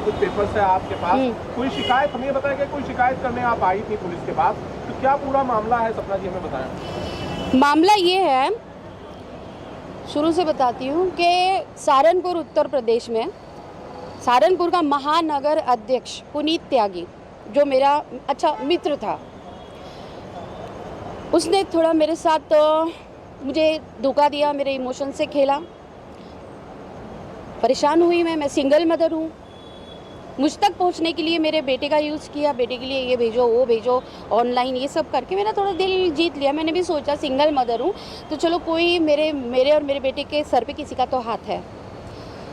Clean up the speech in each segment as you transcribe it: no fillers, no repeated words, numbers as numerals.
कुछ पेपर्स है आपके पास, कोई शिकायत, हमें बताया कि कोई शिकायत करने आप आई थी पुलिस के पास, तो क्या पूरा मामला है सपना जी, हमें बताएं। मामला ये है, शुरू से बताती हूँ कि सहारनपुर उत्तर प्रदेश में सहारनपुर का महानगर अध्यक्ष पुनीत त्यागी, जो मेरा अच्छा मित्र था, उसने थोड़ा मेरे साथ मुझे धोखा दिया, मेरे इमोशन से खेला। परेशान हुई मैं सिंगल मदर हूँ। मुझ तक पहुँचने के लिए मेरे बेटे का यूज़ किया, बेटे के लिए ये भेजो वो भेजो, ऑनलाइन ये सब करके मेरा थोड़ा दिल जीत लिया। मैंने भी सोचा सिंगल मदर हूँ तो चलो कोई मेरे और मेरे बेटे के सर पे किसी का तो हाथ है।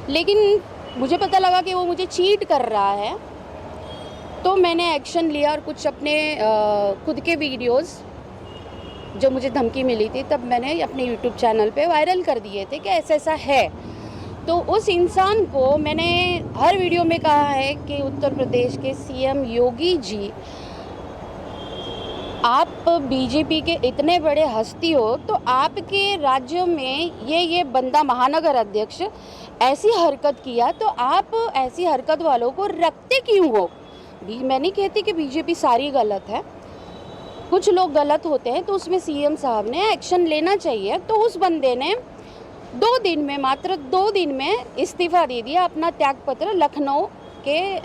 लेकिन मुझे पता लगा कि वो मुझे चीट कर रहा है, तो मैंने एक्शन लिया और कुछ अपने खुद के वीडियोज़ जो मुझे धमकी मिली थी तब मैंने अपने यूट्यूब चैनल पे वायरल कर दिए थे कि ऐसा ऐसा है। तो उस इंसान को मैंने हर वीडियो में कहा है कि उत्तर प्रदेश के सीएम योगी जी, आप बीजेपी के इतने बड़े हस्ती हो तो आपके राज्य में ये बंदा महानगर अध्यक्ष ऐसी हरकत किया, तो आप ऐसी हरकत वालों को रखते क्यों हो। मैं नहीं कहती कि बीजेपी सारी गलत है, कुछ लोग गलत होते हैं, तो उसमें सीएम साहब ने एक्शन लेना चाहिए। तो उस बंदे ने 2 दिन में, मात्र 2 दिन में इस्तीफ़ा दे दिया, अपना त्यागपत्र लखनऊ के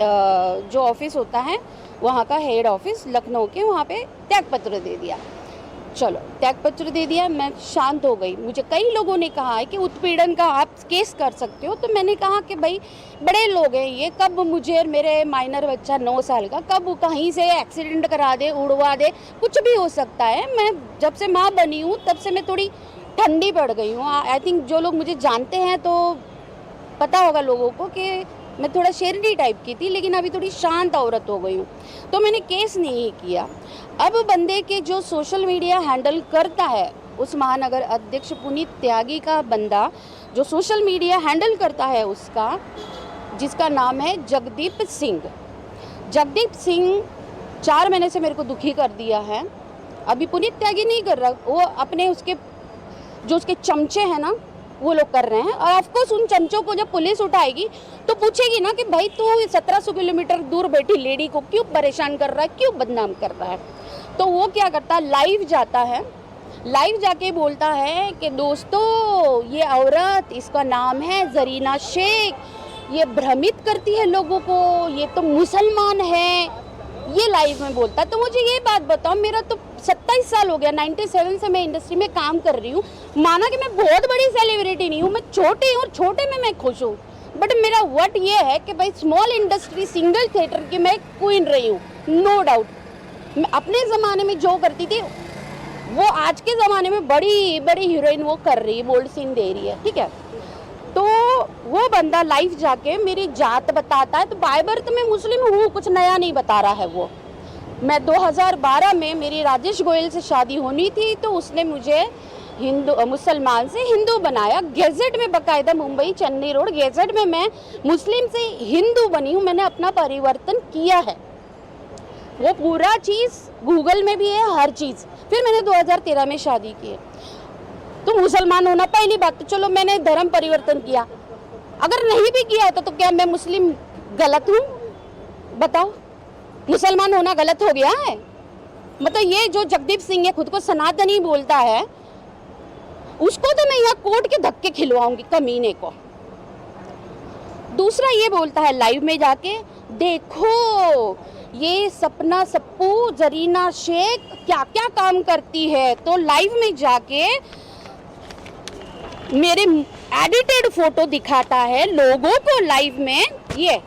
जो ऑफिस होता है वहाँ का हेड ऑफिस लखनऊ के, वहाँ पे त्यागपत्र दे दिया। चलो त्यागपत्र दे दिया, मैं शांत हो गई। मुझे कई लोगों ने कहा है कि उत्पीड़न का आप केस कर सकते हो, तो मैंने कहा कि भाई बड़े लोग हैं ये, कब मुझे और मेरे माइनर बच्चा 9 साल का कब कहीं से एक्सीडेंट करा दे, उड़वा दे, कुछ भी हो सकता है। मैं जब से माँ बनी हूँ तब से मैं थोड़ी ठंडी पड़ गई हूँ। आई थिंक जो लोग मुझे जानते हैं तो पता होगा लोगों को कि मैं थोड़ा शेरनी टाइप की थी, लेकिन अभी थोड़ी शांत औरत हो गई हूँ, तो मैंने केस नहीं किया। अब बंदे के जो सोशल मीडिया हैंडल करता है, उस महानगर अध्यक्ष पुनीत त्यागी का बंदा जो सोशल मीडिया हैंडल करता है उसका, जिसका नाम है जगदीप सिंह। जगदीप सिंह 4 महीने से मेरे को दुखी कर दिया है। अभी पुनीत त्यागी नहीं कर रहा, वो अपने उसके जो उसके चमचे हैं ना वो लोग कर रहे हैं। और ऑफकोर्स उन चमचों को जब पुलिस उठाएगी तो पूछेगी ना कि भाई तू 1700 किलोमीटर दूर बैठी लेडी को क्यों परेशान कर रहा है, क्यों बदनाम कर रहा है। तो वो क्या करता है, लाइव जाता है, लाइव जाके बोलता है कि दोस्तों ये औरत, इसका नाम है जरीना शेख, ये भ्रमित करती है लोगों को, ये तो मुसलमान है, ये लाइव में बोलता है। तो मुझे ये बात बताओ, मेरा तो 27 साल हो गया, 97 से मैं इंडस्ट्री में काम कर रही हूँ। माना कि मैं बहुत बड़ी सेलिब्रिटी नहीं हूँ, मैं छोटी हूँ, छोटे में मैं खुश हूँ, बट मेरा वट ये है कि भाई स्मॉल इंडस्ट्री सिंगल थिएटर की मैं क्वीन रही हूँ, नो डाउट। मैं अपने ज़माने में जो करती थी वो आज के ज़माने में बड़ी बड़ी हीरोइन वो कर रही है, बोल्ड सीन दे रही है, ठीक है। तो वो बंदा लाइव जाके मेरी जात बताता है, तो बाय बर्थ में मुस्लिम हूँ, कुछ नया नहीं बता रहा है वो। मैं 2012 में मेरी राजेश गोयल से शादी होनी थी, तो उसने मुझे मुसलमान से हिंदू बनाया। गेजेट में बाकायदा मुंबई चेन्नई रोड गेजेट में मैं मुस्लिम से हिंदू बनी हूँ, मैंने अपना परिवर्तन किया है। वो पूरा चीज़ गूगल में भी है, हर चीज़। फिर मैंने 2013 में शादी की। तो मुसलमान होना पहली बात, तो चलो मैंने धर्म परिवर्तन किया। अगर नहीं भी किया होता तो क्या मैं मुस्लिम गलत हूँ? बताओ, मुसलमान होना गलत हो गया है? मतलब ये जो जगदीप सिंह है, खुद को सनातनी बोलता है, उसको तो मैं यहाँ कोर्ट के धक्के खिलवाऊंगी, कमीने को। दूसरा ये बोलता है लाइव में जाके, देखो ये सपना सप्पू जरीना शेख क्या क्या काम करती है। तो लाइव में जाके मेरे एडिटेड फोटो दिखाता है लोगों को, लाइव में ये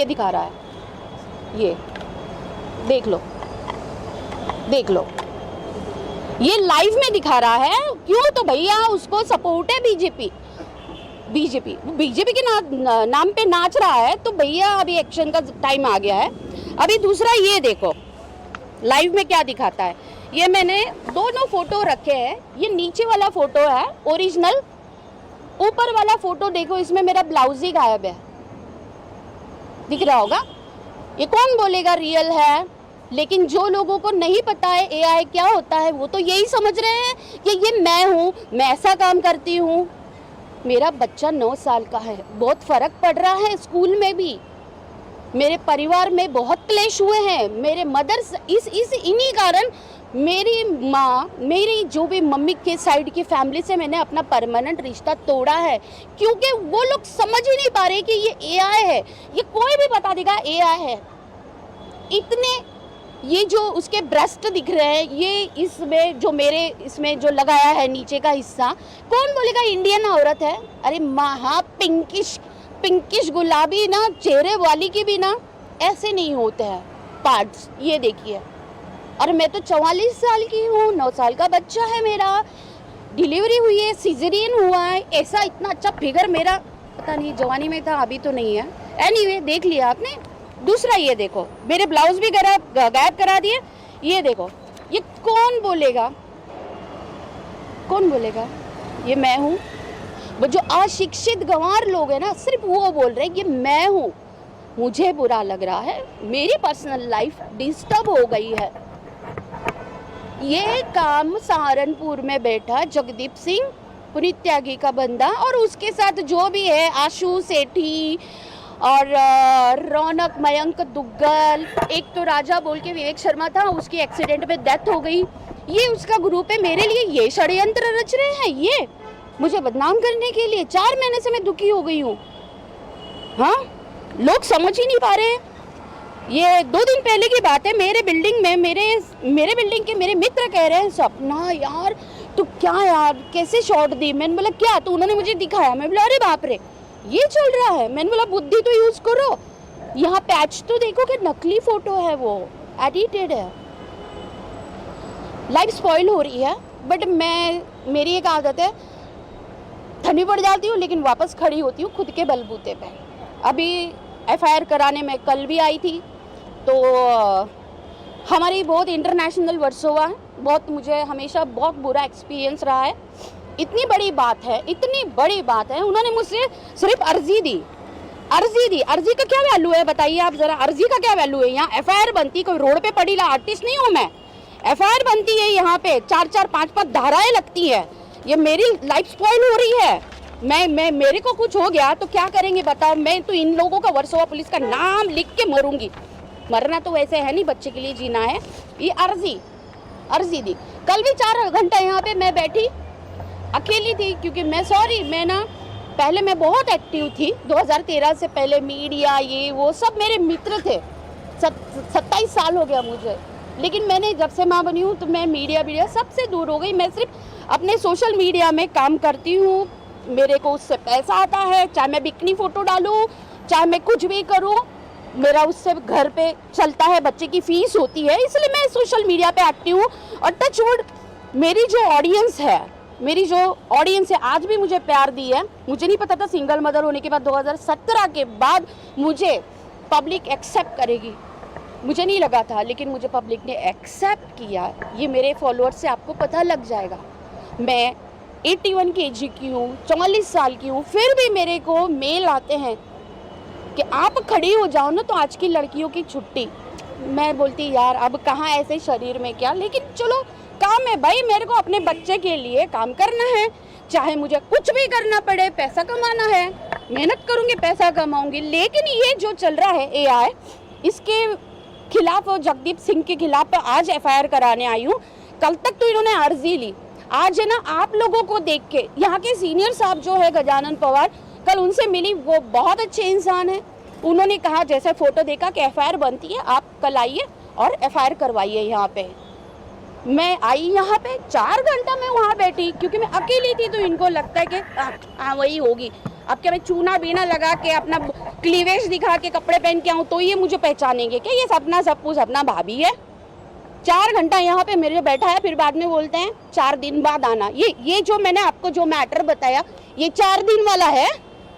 दिखा रहा है, ये देख लो, देख लो, ये लाइव में दिखा रहा है। क्यों? तो भैया उसको सपोर्ट है बीजेपी के नाम पे नाच रहा है, तो भैया अभी एक्शन का टाइम आ गया है। अभी दूसरा ये देखो लाइव में क्या दिखाता है। ये मैंने दोनों फोटो रखे हैं, ये नीचे वाला फोटो है ओरिजिनल, ऊपर वाला फोटो देखो, इसमें मेरा ब्लाउज ही गायब है, दिख रहा होगा। ये कौन बोलेगा रियल है, लेकिन जो लोगों को नहीं पता है एआई क्या होता है, वो तो यही समझ रहे हैं कि ये मैं हूँ, मैं ऐसा काम करती हूँ। मेरा बच्चा 9 साल का है, बहुत फ़र्क पड़ रहा है स्कूल में भी। मेरे परिवार में बहुत क्लेश हुए हैं, मेरे मदर्स इस इन्हीं कारण मेरी माँ, मेरी जो भी मम्मी के साइड की फैमिली से मैंने अपना परमानेंट रिश्ता तोड़ा है, क्योंकि वो लोग समझ ही नहीं पा रहे कि ये एआई है। ये कोई भी बता देगा एआई है। इतने ये जो उसके ब्रेस्ट दिख रहे हैं, ये इसमें जो मेरे इसमें जो लगाया है नीचे का हिस्सा, कौन बोलेगा इंडियन औरत है? अरे महा पिंकिश गुलाबी ना चेहरे वाली की भी ना ऐसे नहीं होते हैं पार्ट्स। ये देखिए, और मैं तो 44 साल की हूँ, 9 साल का बच्चा है मेरा, डिलीवरी हुई है, सिजेरियन हुआ है। ऐसा इतना अच्छा फिगर मेरा पता नहीं जवानी में था, अभी तो नहीं है। एनीवे, देख लिया आपने। दूसरा ये देखो, मेरे ब्लाउज भी गायब करा दिए। ये देखो, ये कौन बोलेगा? कौन बोलेगा ये मैं हूँ? वो जो अशिक्षित गंवार लोग हैं ना, सिर्फ वो बोल रहे हैं कि मैं हूँ। मुझे बुरा लग रहा है, मेरी पर्सनल लाइफ डिस्टर्ब हो गई है। ये काम सहारनपुर में बैठा जगदीप सिंह, पुनीत त्यागी का बंदा, और उसके साथ जो भी है आशु सेठी और रौनक मयंक दुग्गल, एक तो राजा बोल के विवेक शर्मा था, उसकी एक्सीडेंट में डेथ हो गई। ये उसका ग्रुप है। मेरे लिए ये षड्यंत्र रच रहे हैं, ये मुझे बदनाम करने के लिए। 4 महीने से मैं दुखी हो गई हूँ। हाँ, लोग समझ ही नहीं पा रहे हैं। ये 2 दिन पहले की बात है, मेरे बिल्डिंग में मेरे बिल्डिंग के मेरे मित्र कह रहे हैं, सपना यार तू क्या यार कैसे शॉट दी? मैंने बोला क्या? तो उन्होंने मुझे दिखाया। मैं बोला अरे बाप रे, ये चल रहा है। मैंने बोला बुद्धि तो यूज करो। यहाँ पैच तो देखो कि नकली फोटो है, वो एडिटेड है। लाइफ स्पॉइल हो रही है, बट मेरी एक आदत है, ठंडी पड़ जाती हूँ लेकिन वापस खड़ी होती हूँ खुद के बलबूते पे। अभी एफआईआर कराने में कल भी आई थी, तो हमारी बहुत इंटरनेशनल वर्सोवा है, बहुत मुझे हमेशा बहुत बुरा एक्सपीरियंस रहा है। इतनी बड़ी बात है, उन्होंने मुझसे सिर्फ अर्जी दी। अर्जी का क्या वैल्यू है बताइए आप जरा? अर्जी का क्या वैल्यू है? यहाँ एफआईआर बनती, कोई रोड पे पड़ी आर्टिस्ट नहीं हूँ मैं। एफआईआर बनती है, यहाँ पे 4-4, 5-5 धाराएं लगती है। ये मेरी लाइफ स्पॉइल हो रही है। मैं मेरे को कुछ हो गया तो क्या करेंगे बताओ? मैं तो इन लोगों का वर्सोवा पुलिस का नाम लिख के मरूंगी। मरना तो वैसे है नहीं, बच्चे के लिए जीना है। ये अर्जी दी। कल भी 4 घंटा यहाँ पे मैं बैठी, अकेली थी, क्योंकि मैं ना पहले मैं बहुत एक्टिव थी। 2013 से पहले मीडिया ये वो सब मेरे मित्र थे। 27 साल हो गया मुझे, लेकिन मैंने जब से माँ बनी हूँ तो मैं मीडिया सबसे दूर हो गई। मैं सिर्फ अपने सोशल मीडिया में काम करती हूँ, मेरे को उससे पैसा आता है, चाहे मैं बिकनी फ़ोटो डालूँ, चाहे मैं कुछ भी करूँ, मेरा उससे घर पे चलता है, बच्चे की फ़ीस होती है, इसलिए मैं सोशल मीडिया पे एक्टिव हूँ। और टचवुड मेरी जो ऑडियंस है आज भी मुझे प्यार दी है। मुझे नहीं पता था सिंगल मदर होने के बाद 2017 के बाद मुझे पब्लिक एक्सेप्ट करेगी, मुझे नहीं लगा था, लेकिन मुझे पब्लिक ने एक्सेप्ट किया। ये मेरे फॉलोअर्स से आपको पता लग जाएगा। मैं 81 kg की हूँ, 44 साल की हूँ, फिर भी मेरे को मेल आते हैं कि आप खड़ी हो जाओ ना तो आज की लड़कियों की छुट्टी। मैं बोलती यार अब कहाँ ऐसे शरीर में क्या, लेकिन चलो काम है भाई, मेरे को अपने बच्चे के लिए काम करना है, चाहे मुझे कुछ भी करना पड़े, पैसा कमाना है, मेहनत करूँगी पैसा कमाऊँगी। लेकिन ये जो चल रहा है एआई, इसके खिलाफ और जगदीप सिंह के खिलाफ आज एफआईआर कराने आई हूँ। कल तक तो इन्होंने अर्जी ली, आज है ना आप लोगों को देख के यहाँ के सीनियर साहब जो है गजानन पवार, कल उनसे मिली, वो बहुत अच्छे इंसान है। उन्होंने कहा जैसे फोटो देखा कि एफआईआर बनती है, आप कल आइए और एफआईआर करवाइए यहाँ पे। मैं आई यहाँ पे 4 घंटा मैं वहाँ बैठी, क्योंकि मैं अकेली थी, तो इनको लगता है कि हाँ वही होगी। अब क्या मैं चूना बीना लगा के अपना क्लीवेज दिखा के कपड़े पहन के आऊँ तो ये मुझे पहचानेंगे क्या? ये सपना भाभी है। 4 घंटा यहाँ पे मेरे बैठा है, फिर बाद में बोलते हैं 4 दिन बाद आना। ये जो मैंने आपको जो मैटर बताया ये 4 दिन वाला है।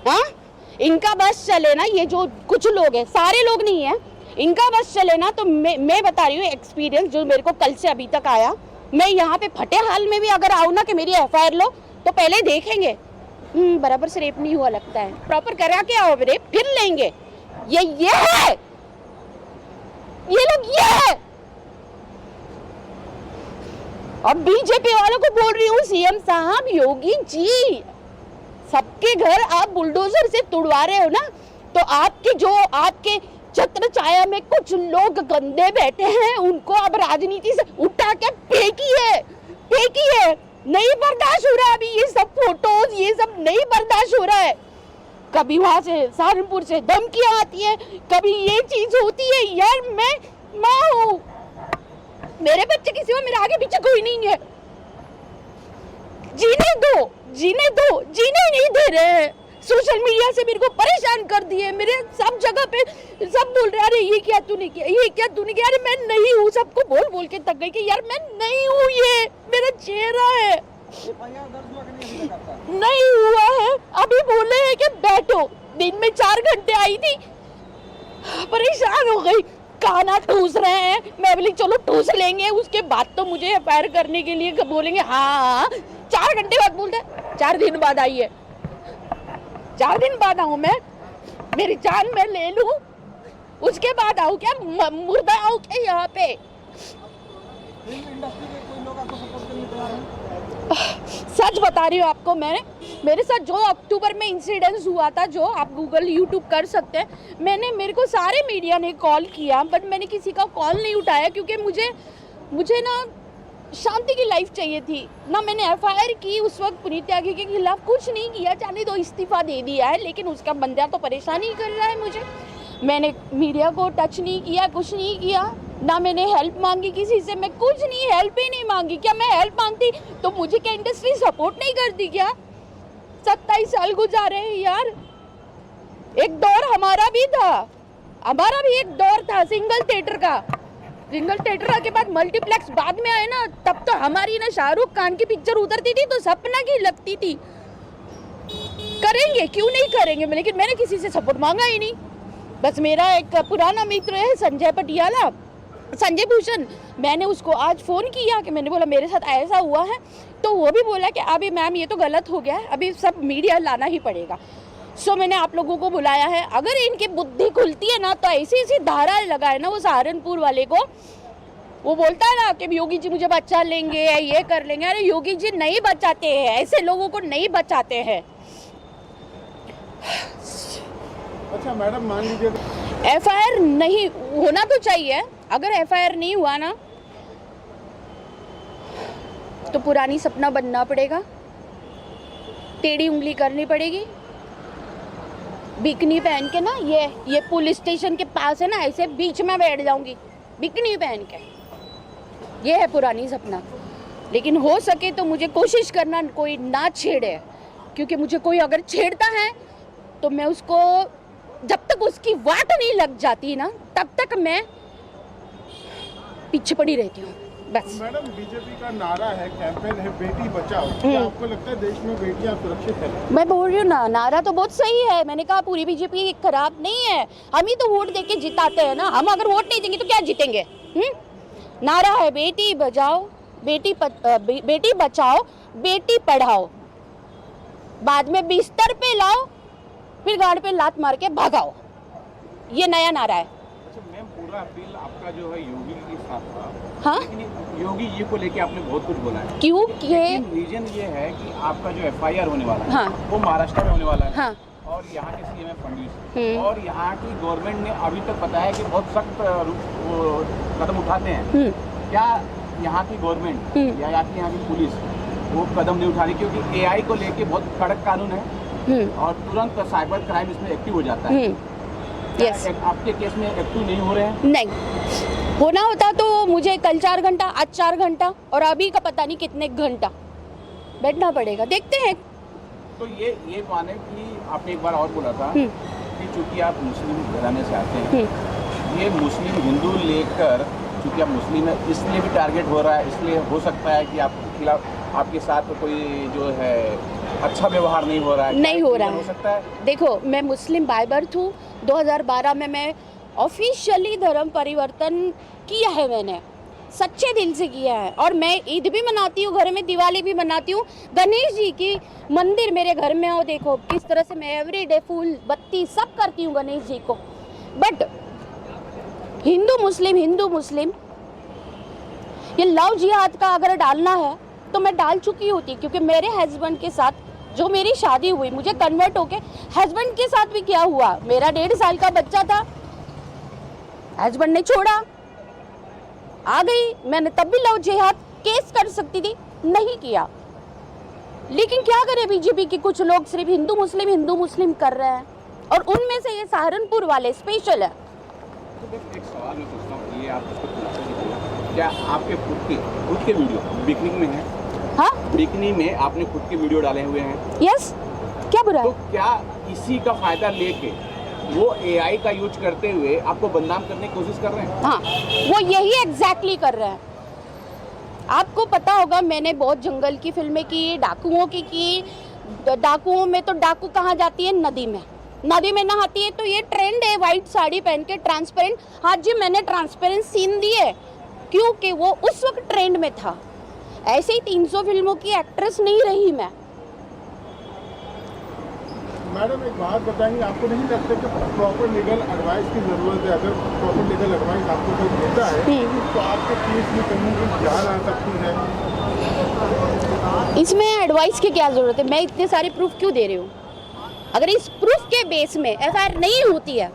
हाँ, इनका बस चले ना, ये जो कुछ लोग हैं, सारे लोग नहीं है, इनका बस चले ना तो मैं बता रही हूँ एक्सपीरियंस जो मेरे को कल से अभी तक आया। मैं यहाँ पे फटे हाल में भी अगर आऊँ ना कि मेरी एफआईआर लो, तो पहले देखेंगे बराबर से रेप नहीं हुआ लगता है, प्रॉपर करा के आओ रेप, फिर लेंगे। ये है, ये लोग ये है। अब बीजेपी वालों को बोल रही हूँ, सीएम साहब, योगी जी, सबके घर आप बुलडोजर से तुड़वा रहे हो ना, तो आपके छत्र छाया में कुछ लोग गंदे बैठे हैं, उनको अब राजनीति से उठा के फेंकिए। नहीं बर्दाश्त हो रहा है अभी ये सब फोटोज, ये सब नहीं बर्दाश्त हो रहा है। कभी वहां से सहारनपुर से धमकियां आती है, कभी ये चीज होती है। यार मैं माँ हूँ, मेरे बच्चे किसी को, मेरे आगे पीछे कोई नहीं है। जीने दो, जीने नहीं दे रहे हैं। सोशल मीडिया से मेरे को परेशान कर दिए, मेरे सब जगह पे सब बोल रहे हैं अरे ये क्या तूने किया, अरे मैं नहीं हूँ। सबको बोल के थक गई कि यार मैं नहीं हूँ, ये मेरा चेहरा है। नहीं हुआ है, अभी बोले हैं कि बैठो। दिन में 4 घंटे आई थी, परेशान हो गई। काना ठूस रहे हैं, मैं बोली चलो ठूस लेंगे, उसके बाद तो मुझे एफआईआर करने के लिए बोलेंगे। हाँ 4 घंटे बाद बोलते हैं 4 दिन बाद आई है। 4 दिन बाद आऊं मैं, मेरी जान मैं ले लूं, उसके बाद आऊं क्या, मुर्दा आऊं क्या यहाँ पे? सच बता रही हूँ आपको, मेरे साथ जो अक्टूबर में इंसिडेंस हुआ था, जो आप गूगल यूट्यूब कर सकते हैं, मेरे को सारे मीडिया ने कॉल किया, बट मैंने किसी का कॉल नहीं उठाया, क्योंकि मुझे ना शांति की लाइफ चाहिए थी ना। मैंने एफआईआर की उस वक्त पुनीत त्यागी के खिलाफ, कुछ नहीं किया, जाने दो इस्तीफा दे दिया है, लेकिन उसका बंदा तो परेशान ही कर रहा है मुझे। मैंने मीडिया को टच नहीं किया, कुछ नहीं किया, ना मैंने हेल्प मांगी किसी से, मैं कुछ नहीं, हेल्प ही नहीं मांगी। क्या मैं हेल्प मांगती तो मुझे क्या इंडस्ट्री सपोर्ट नहीं करती क्या? 27 साल गुजारे हैं यार। एक दौर हमारा भी एक दौर था सिंगल थिएटर के बाद मल्टीप्लेक्स बाद में आए ना, तब तो हमारी ना शाहरुख खान की पिक्चर उतरती थी तो सपना की लगती थी। करेंगे, क्यों नहीं करेंगे, लेकिन मैंने किसी से सपोर्ट मांगा ही नहीं। बस मेरा एक पुराना मित्र है संजय भूषण, मैंने उसको आज फ़ोन किया कि मैंने बोला मेरे साथ ऐसा हुआ है, तो वो भी बोला कि अभी मैम ये तो गलत हो गया है, अभी सब मीडिया लाना ही पड़ेगा। सो मैंने आप लोगों को बुलाया है। अगर इनकी बुद्धि खुलती है ना, तो ऐसी धारा लगाए ना वो सहारनपुर वाले को। वो बोलता है ना कि योगी जी मुझे बचा लेंगे, ये कर लेंगे। अरे योगी जी नहीं बचाते हैं, ऐसे लोगों को नहीं बचाते हैं। अच्छा मैडम, मान लीजिए एफआईआर नहीं होना तो चाहिए। अगर एफआईआर नहीं हुआ ना, तो पुरानी सपना बनना पड़ेगा, टेढ़ी उंगली करनी पड़ेगी, बिकनी पहन के ना, ये पुलिस स्टेशन के पास है ना, ऐसे बीच में बैठ जाऊंगी बिकनी पहन के। ये है पुरानी सपना। लेकिन हो सके तो मुझे कोशिश करना कोई ना छेड़े, क्योंकि मुझे कोई अगर छेड़ता है तो मैं उसको, जब तक उसकी वाट नहीं लग जाती ना, तब तक मैं पीछे पड़ी रहती हूँ बस। मैडम, बीजेपी का नारा है, कैंपेन है बेटी बचाओ, क्या आपको लगता है देश में बेटियां सुरक्षित है? मैं बोल रही हूँ ना, नारा तो बहुत सही है। मैंने कहा पूरी बीजेपी खराब नहीं है, हम ही तो वोट देके जिताते हैं ना। हम अगर वोट नहीं देंगे तो क्या जीतेंगे? नारा है बेटी बचाओ, बेटी बचाओ, बेटी पढ़ाओ, बाद में बिस्तर पे लाओ, फिर गाड़ पे लात मार के भगाओ। ये नया नारा है। अच्छा मैम, पूरा अपील आपका जो है योगी के साथ था। हाँ, योगी जी को लेके आपने बहुत कुछ बोला है। क्यों? रीजन ये है कि आपका जो एफआईआर होने वाला है, हाँ, वो महाराष्ट्र में होने वाला है। हाँ, और यहाँ के सीएम है फडणवीस, और यहाँ की गवर्नमेंट ने अभी तक बताया कि बहुत सख्त कदम उठाते हैं। क्या यहाँ की गवर्नमेंट या यहाँ की पुलिस वो कदम नहीं उठा रही? क्योंकि एआई को लेके बहुत कड़क कानून है और तुरंत साइबर क्राइम इसमें एक्टिव हो जाता है। यस, आपके केस में एक्टिव नहीं हो रहे हैं? नहीं, होना होता तो मुझे कल 4 घंटा, आज 4 घंटा और अभी का पता नहीं कितने घंटा बैठना पड़ेगा। देखते हैं। तो ये माने कि आपने एक बार और बोला था कि चूंकि आप मुस्लिम घराने से आते हैं, ये मुस्लिम हिंदू लेकर, चूंकि आप मुस्लिम है इसलिए भी टारगेट हो रहा है, इसलिए हो सकता है कि आपके खिलाफ, आपके साथ कोई जो है अच्छा व्यवहार नहीं हो रहा है? नहीं हो रहा है, हो सकता है। देखो, मैं मुस्लिम बाय बर्थ हूँ। 2012 में मैं ऑफिशियली धर्म परिवर्तन किया है, मैंने सच्चे दिल से किया है। और मैं ईद भी मनाती हूँ, घर में दिवाली भी मनाती हूँ। गणेश जी की मंदिर मेरे घर में हो, देखो किस तरह से मैं एवरीडे फूल बत्ती सब करती हूँ गणेश जी को। बट हिंदू मुस्लिम ये लव जिहाद का अगर डालना है तो मैं डाल चुकी होती, क्योंकि मेरे हस्बैंड के साथ जो मेरी शादी हुई, मुझे कन्वर्ट होके हस्बैंड के साथ भी क्या हुआ, मेरा 1.5 साल का बच्चा था, हस्बैंड ने छोड़ा, आ गई, मैंने तब भी लव जिहाद केस कर सकती थी, नहीं किया। लेकिन क्या करे बीजेपी के कुछ लोग सिर्फ हिंदू मुस्लिम कर रहे हैं, और उनमें से ये सहारनपुर वाले स्पेशल है। तो बस एक सवाल मैं पूछता हूँ, ये आप इसको खुलासा कीजिए, क्या आपके खुद के वीडियो बिकनी में है? हाँ, बिकनी में आपने खुद के वीडियो डाले हुए हैं? यस, क्या बुरा तो है? क्या इसी का फायदा लेके वो एआई का यूज करते हुए आपको बदनाम करने की कोशिश कर रहे हैं? हाँ, वो यही एग्जैक्टली कर रहे हैं। आपको पता होगा मैंने बहुत जंगल की फिल्में की, डाकुओं की। डाकुओं में तो डाकू कहाँ जाती है? नदी में नहाती है। तो ये ट्रेंड है वाइट साड़ी पहन के ट्रांसपेरेंट। हाँ जी, मैंने ट्रांसपेरेंट सीन दिए क्योंकि वो उस वक्त ट्रेंड में था। ऐसे ही 300 फिल्मों की एक्ट्रेस नहीं रही मैं। मैडम एक बात बताएंगे, आपको नहीं लगता कि प्रॉपर लीगल एडवाइस की ज़रूरत है? अगर प्रॉपर लीगल एडवाइस आपको कोई देता है तो आपके केस में कहीं भी जान आ सकती है। इसमें एडवाइस की क्या ज़रूरत है? मैं इतने सारे प्रूफ क्यों दे रही हूँ? अगर इस प्रूफ के बेस में एफआईआर नहीं होती है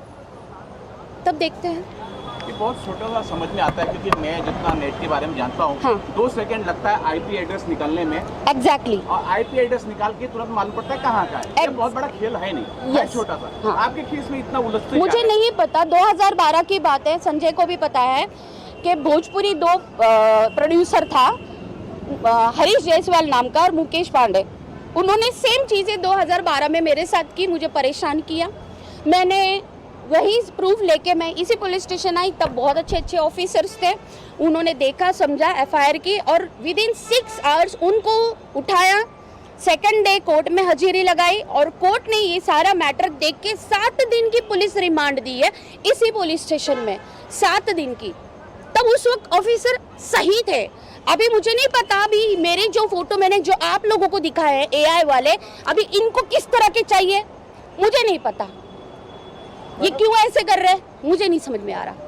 तब देखते हैं। ये बहुत छोटा सा समझ में आता है, क्योंकि मैं जितना नेट के बारे में जानता हूँ, हाँ। 2 सेकंड लगता है आईपी एड्रेस निकालने में, एग्जैक्टली। और आईपी एड्रेस निकाल के तुरंत मालूम पड़ता है कहाँ का है। ये बहुत बड़ा खेल है नहीं, है Yes. छोटा सा। हाँ। आपके केस में इतना उलझते मुझे क्या है? नहीं पता, 2012 की बात है। संजय को भी पता है कि भोजपुरी 2 प्रोड्यूसर था, हरीश जायसवाल नाम का और मुकेश पांडे। उन्होंने सेम चीज़ें 2012 में मेरे साथ की, मुझे परेशान किया। मैंने वही प्रूफ लेके मैं इसी पुलिस स्टेशन आई। तब बहुत अच्छे ऑफिसर्स थे, उन्होंने देखा, समझा, एफआईआर की, और विद इन 6 आवर्स उनको उठाया। सेकंड डे कोर्ट में हाजिरी लगाई और कोर्ट ने ये सारा मैटर देख के 7 दिन की पुलिस रिमांड दी है इसी पुलिस स्टेशन में, 7 दिन की। तब उस वक्त ऑफिसर सही थे। अभी मुझे नहीं पता, अभी मेरे जो फोटो मैंने जो आप लोगों को दिखाए हैं एआई वाले, अभी इनको किस तरह के चाहिए मुझे नहीं पता। ये क्यों ऐसे कर रहे हैं मुझे नहीं समझ में आ रहा।